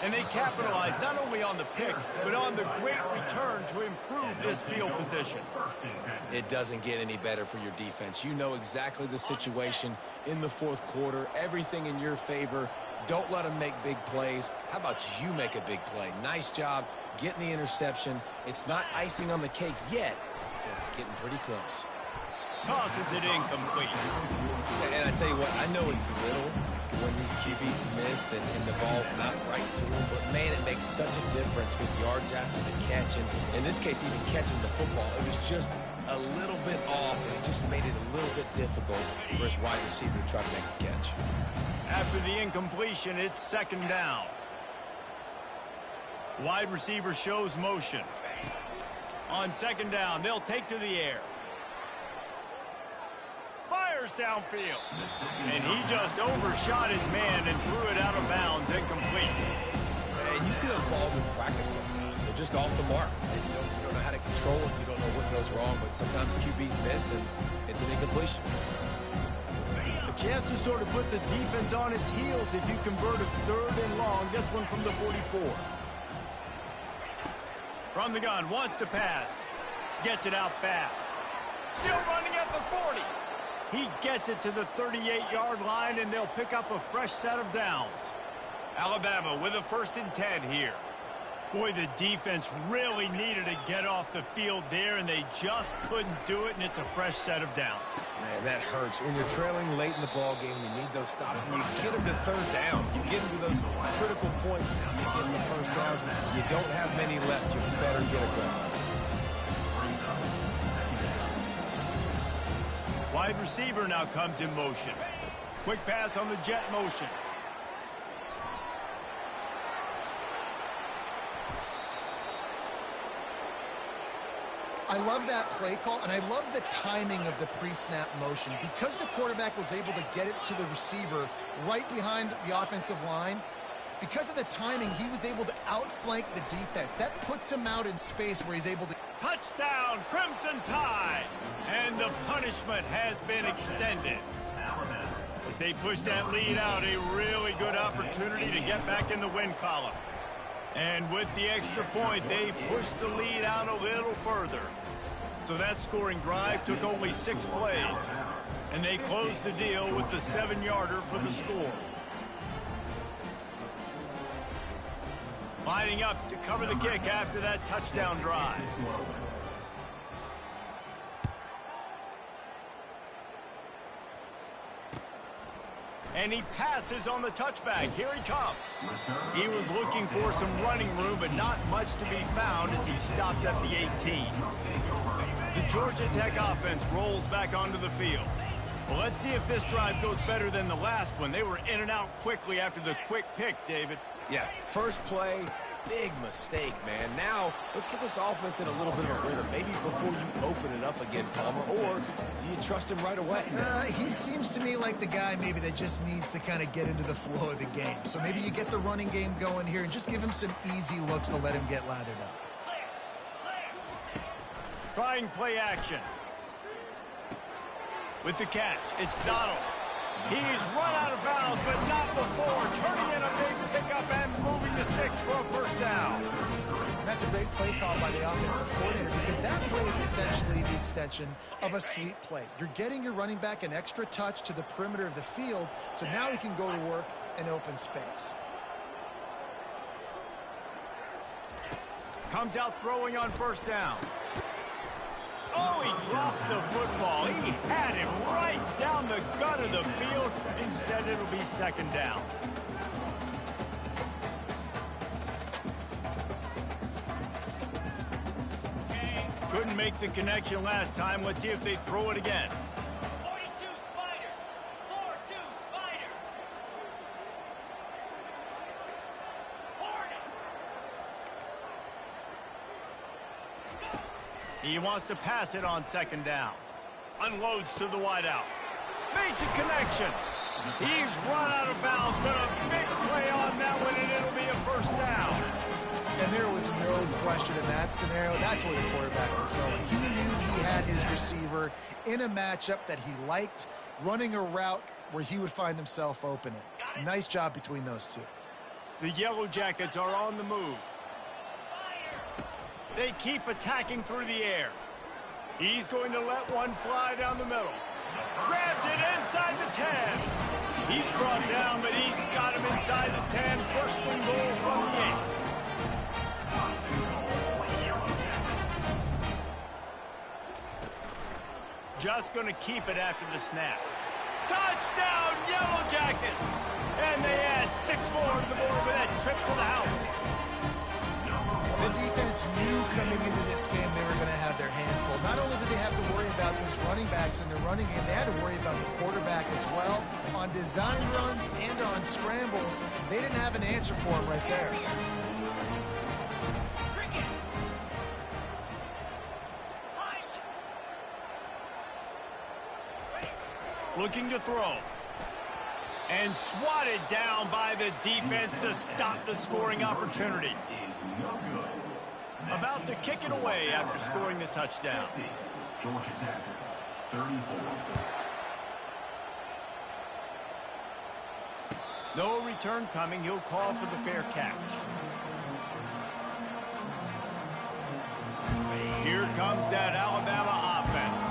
And they capitalized not only on the pick, but on the great return to improve this field position. It doesn't get any better for your defense. You know exactly the situation in the fourth quarter. Everything in your favor. Don't let them make big plays. How about you make a big play? Nice job getting the interception. It's not icing on the cake yet, but it's getting pretty close. tosses it incomplete. And I tell you what, I know it's little when these QBs miss and the ball's not right to them, but man, it makes such a difference with yards after the catch, and in this case, even catching the football. It was just a little bit off, and it just made it a little bit difficult for his wide receiver to try to make the catch. After the incompletion, it's second down. Wide receiver shows motion. On second down, they'll take to the air. Fires downfield. And he just overshot his man and threw it out of bounds, incomplete. And you see those balls in practice sometimes. They're just off the mark. And you don't know how to control it. You don't know what goes wrong, but sometimes QBs miss, and it's an incompletion. A chance to sort of put the defense on its heels if you convert a third and long. This one from the 44. From the gun, wants to pass. Gets it out fast. Still running at the 40. He gets it to the 38-yard line, and they'll pick up a fresh set of downs. Alabama with a 1st and 10 here. Boy, the defense really needed to get off the field there, and they just couldn't do it, and it's a fresh set of downs. Man, that hurts. When you're trailing late in the ball game, you need those stops, and you get them to third down. You get them to those critical points, now you get the first down. You don't have many left. You better get aggressive. Wide receiver now comes in motion. Quick pass on the jet motion. I love that play call, and I love the timing of the pre-snap motion. Because the quarterback was able to get it to the receiver right behind the offensive line, because of the timing, he was able to outflank the defense. That puts him out in space where he's able to... Touchdown, Crimson Tide! And the punishment has been extended. As they push that lead out, a really good opportunity to get back in the win column. And with the extra point, they push the lead out a little further. So that scoring drive took only 6 plays. And they closed the deal with the 7-yarder for the score. Lining up to cover the kick after that touchdown drive. And he passes on the touchback. Here he comes. He was looking for some running room, but not much to be found as he stopped at the 18. The Georgia Tech offense rolls back onto the field. Well, let's see if this drive goes better than the last one. They were in and out quickly after the quick pick, David. Yeah, first play, big mistake, man. Now, let's get this offense in a little bit of a rhythm. Maybe before you open it up again, Palmer, or do you trust him right away? He seems to me like the guy maybe that just needs to kind of get into the flow of the game. So maybe you get the running game going here and just give him some easy looks to let him get lathered up. Trying play action. With the catch, it's Donald. He's run out of bounds, but not before. Turning in a big pickup and moving the sticks for a first down. That's a great play call by the offensive coordinator because that play is essentially the extension of a sweep play. You're getting your running back an extra touch to the perimeter of the field, so now he can go to work in open space. Comes out throwing on first down. Oh, he drops the football. He had him right down the gut of the field. Instead, it'll be second down. Couldn't make the connection last time. Let's see if they throw it again. 42 Spider. 4-2 Spider. He wants to pass it on second down. Unloads to the wideout. Makes a connection. He's run out of bounds, but a big play on that one, and it'll be a first down. And there was no question in that scenario. That's where the quarterback was going. He knew he had his receiver in a matchup that he liked, running a route where he would find himself opening. Nice job between those two. The Yellow Jackets are on the move. They keep attacking through the air. He's going to let one fly down the middle. Grabs it inside the 10. He's brought down, but he's got him inside the 10. First and goal from the 8. just going to keep it after the snap. Touchdown, Yellow Jackets! And they add 6 more to the board with that trip to the house. The defense knew coming into this game they were going to have their hands full. Not only did they have to worry about those running backs in their running game, they had to worry about the quarterback as well. On design runs and on scrambles, they didn't have an answer for him right there. Looking to throw. And swatted down by the defense to stop the scoring opportunity. About to kick it away after scoring the touchdown. Georgia Tech, 34. No return coming. He'll call for the fair catch. Here comes that Alabama offense.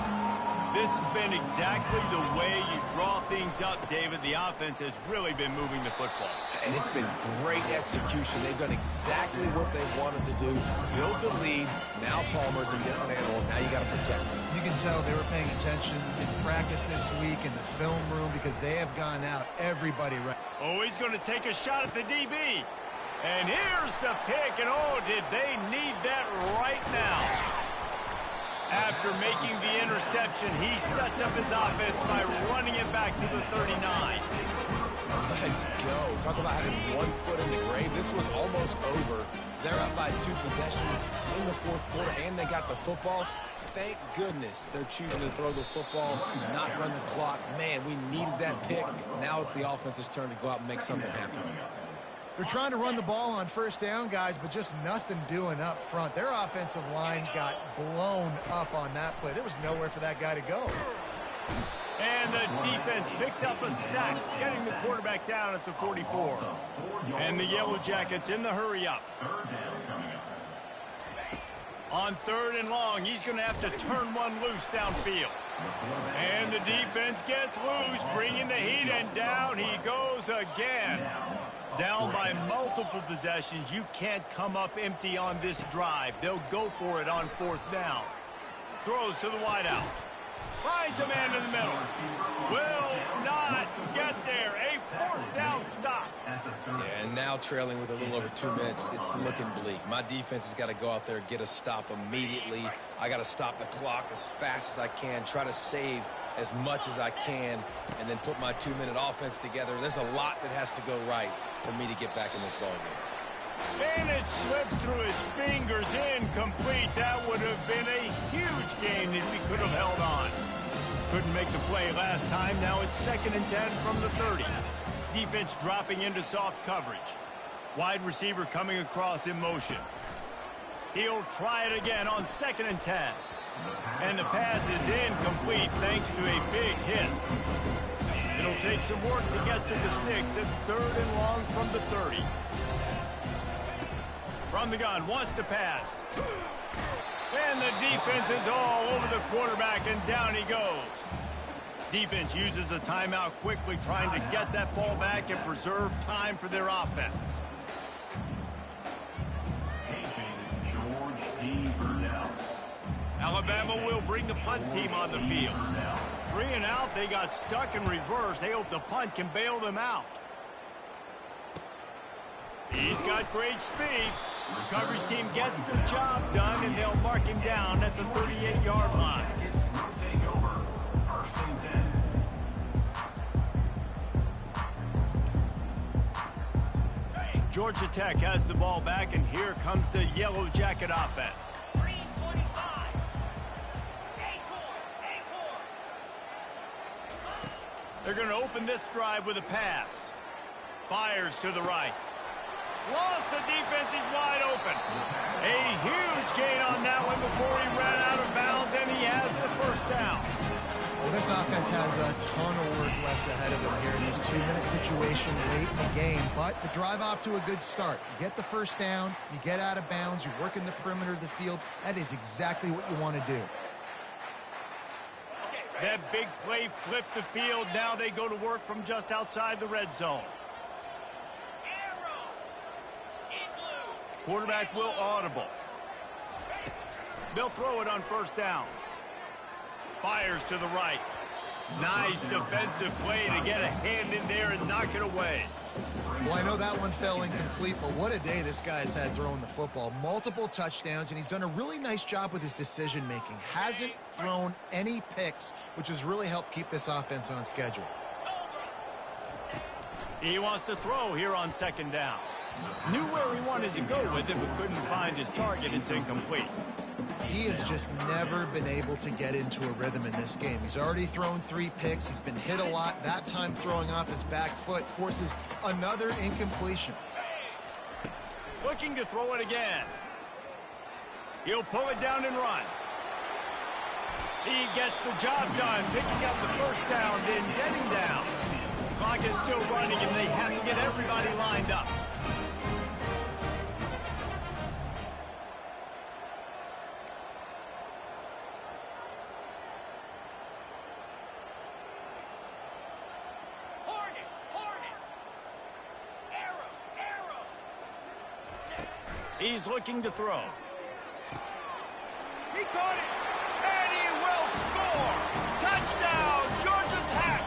This has been exactly the way you draw things up, David. The offense has really been moving the football. And it's been great execution. They've done exactly what they wanted to do. Build the lead. Now Palmer's a different animal. Now you got to protect him. You can tell they were paying attention in practice this week in the film room because they have gone out everybody right. Oh, he's going to take a shot at the DB. And here's the pick. And oh, did they need that right now. After making the interception, he sets up his offense by running it back to the 39. Let's go. Talk about having 1 foot in the grave. This was almost over. They're up by 2 possessions in the 4th quarter, and they got the football. Thank goodness they're choosing to throw the football, not run the clock. Man, we needed that pick. Now it's the offense's turn to go out and make something happen. They're trying to run the ball on first down, guys, but just nothing doing up front. Their offensive line got blown up on that play. There was nowhere for that guy to go. And the defense picks up a sack, getting the quarterback down at the 44. And the Yellow Jackets in the hurry-up. On 3rd and long, he's going to have to turn one loose downfield. And the defense gets loose, bringing the heat, and down he goes again. Down by multiple possessions. You can't come up empty on this drive. They'll go for it on 4th down. Throws to the wideout. Finds a man in the middle. Will not get there. A 4th down stop. Yeah, and now trailing with a little over 2 minutes, it's looking bleak. My defense has got to go out there and get a stop immediately. I got to stop the clock as fast as I can, try to save as much as I can, and then put my 2-minute offense together. There's a lot that has to go right for me to get back in this ballgame. And it slips through his fingers, incomplete. That would have been a huge gain if he could have held on. Couldn't make the play last time. Now it's 2nd and 10 from the 30. Defense dropping into soft coverage. Wide receiver coming across in motion. He'll try it again on 2nd and 10. And the pass is incomplete thanks to a big hit. It'll take some work to get to the sticks. It's 3rd and long from the 30. From the gun, wants to pass. And the defense is all over the quarterback, and down he goes. Defense uses a timeout quickly, trying to get that ball back and preserve time for their offense. Alabama will bring the punt team on the field. 3 and out, they got stuck in reverse. They hope the punt can bail them out. He's got great speed. The coverage team gets the job done, and they'll mark him down at the 38-yard line. Georgia Tech has the ball back, and here comes the Yellow Jacket offense. They're going to open this drive with a pass. Fires to the right. Lost the defense. He's wide open. A huge gain on that one before he ran out of bounds, and he has the 1st down. Well, this offense has a ton of work left ahead of them here in this 2-minute situation late in the game, but the drive off to a good start. You get the 1st down, you get out of bounds, you work in the perimeter of the field. That is exactly what you want to do. That big play flipped the field. Now they go to work from just outside the red zone. Quarterback will audible. They'll throw it on 1st down. Fires to the right. Nice defensive play to get a hand in there and knock it away. Well, I know that one fell incomplete, but what a day this guy's had throwing the football. Multiple touchdowns, and he's done a really nice job with his decision-making. Hasn't thrown any picks, which has really helped keep this offense on schedule. He wants to throw here on second down. Knew where he wanted to go with it, but couldn't find his target. It's incomplete. He has just never been able to get into a rhythm in this game. He's already thrown 3 picks. He's been hit a lot. That time throwing off his back foot forces another incompletion. Looking to throw it again. He'll pull it down and run. He gets the job done, picking up the first down, then getting down. Clock is still running, and they have to get everybody lined up. He's looking to throw. He caught it, and he will score. Touchdown, Georgia Tech.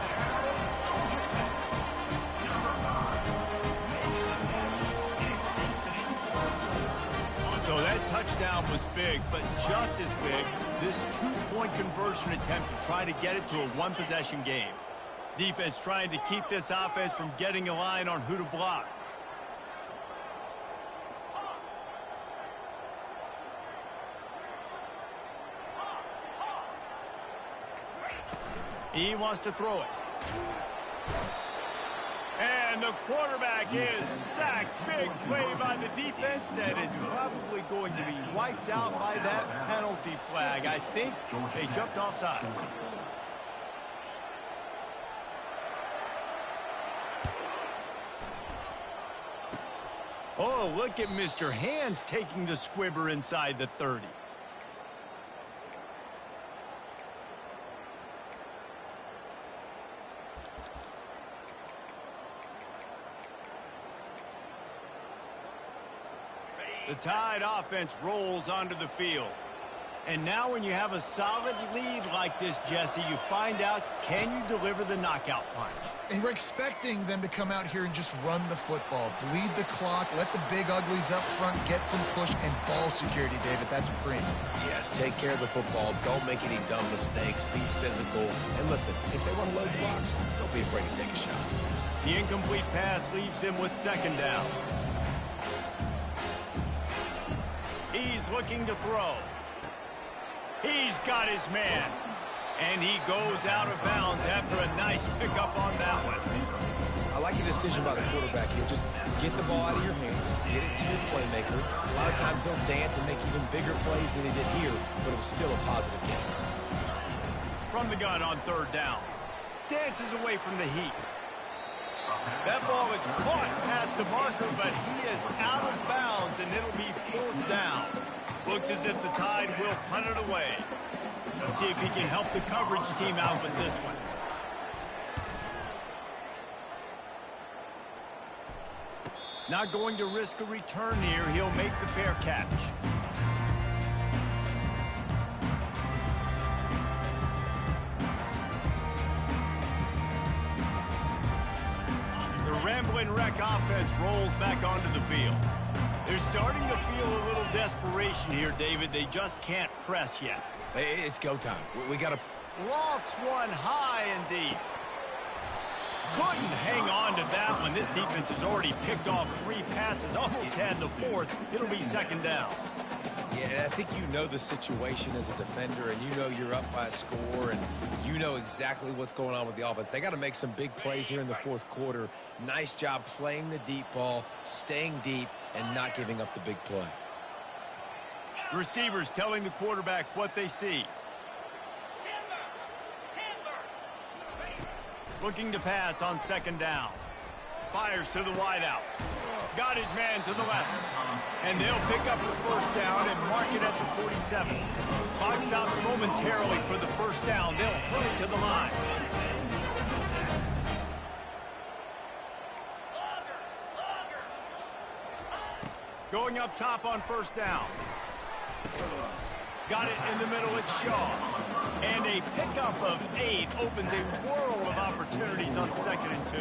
So that touchdown was big, but just as big, this 2-point conversion attempt to try to get it to a 1-possession game. Defense trying to keep this offense from getting a line on who to block. He wants to throw it. And the quarterback is sacked. Big play by the defense that is probably going to be wiped out by that penalty flag. I think they jumped offside. Oh, look at Mr. Hands taking the squibber inside the 30. The Tide offense rolls onto the field. And now when you have a solid lead like this, Jesse, you find out, can you deliver the knockout punch? And we're expecting them to come out here and just run the football, bleed the clock, let the big uglies up front get some push, and ball security, David. That's a premium. Yes, take care of the football. Don't make any dumb mistakes. Be physical. And listen, if they want to load the box, don't be afraid to take a shot. The incomplete pass leaves him with second down. He's looking to throw. He's got his man. And he goes out of bounds after a nice pickup on that one. I like your decision by the quarterback here. Just get the ball out of your hands, get it to your playmaker. A lot of times he'll dance and make even bigger plays than he did here, but it was still a positive game. From the gun on third down. Dances away from the heat. That ball is caught past the marker, but he is out of bounds, and it'll be fourth down. Looks as if the Tide will punt it away. Let's see if he can help the coverage team out with this one. Not going to risk a return here. He'll make the fair catch. The Rambling Wreck offense rolls back onto the field. They're starting to feel a little desperation here, David. They just can't press yet. It's go time. We got to... Lofts one high and deep. Couldn't hang on to that one. This defense has already picked off 3 passes, almost had the 4th. It'll be second down. Yeah, I think you know the situation as a defender, and you know you're up by a score, and you know exactly what's going on with the offense. They got to make some big plays here in the 4th quarter. Nice job playing the deep ball, staying deep, and not giving up the big play. Receivers telling the quarterback what they see. Looking to pass on second down. Fires to the wideout. Got his man to the left. And they'll pick up the first down and mark it at the 47. Clock stops momentarily for the first down. They'll hurry to the line. Going up top on first down. Got it in the middle with Shaw. And a pickup of 8 opens a world of opportunities on 2nd and 2.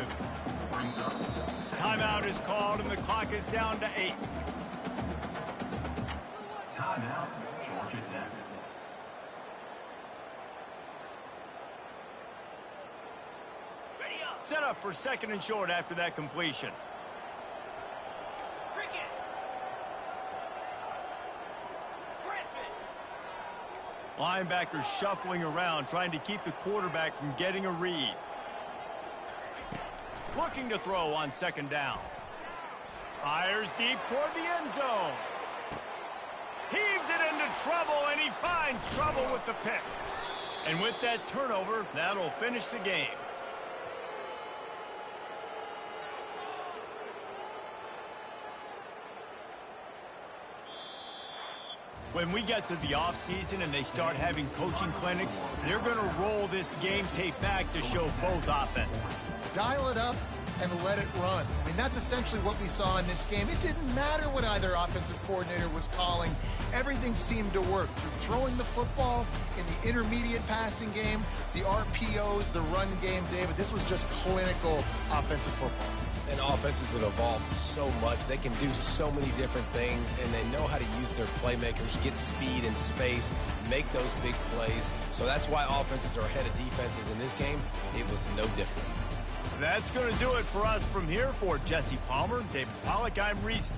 Timeout is called, and the clock is down to 8. Timeout, Georgia Tech. Set up for 2nd and short after that completion. Cricket. Griffin. Linebackers shuffling around, trying to keep the quarterback from getting a read. Looking to throw on 2nd down. Fires deep toward the end zone. Heaves it into trouble, and he finds trouble with the pick. And with that turnover, that'll finish the game. When we get to the offseason and they start having coaching clinics, they're going to roll this game tape back to show both offenses. Dial it up and let it run. I mean, that's essentially what we saw in this game. It didn't matter what either offensive coordinator was calling. Everything seemed to work through throwing the football in the intermediate passing game, the RPOs, the run game, David. This was just clinical offensive football. And offenses have evolved so much. They can do so many different things, and they know how to use their playmakers, get speed and space, make those big plays. So that's why offenses are ahead of defenses in this game. It was no different. That's going to do it for us from here. For Jesse Palmer, David Pollack, I'm Reese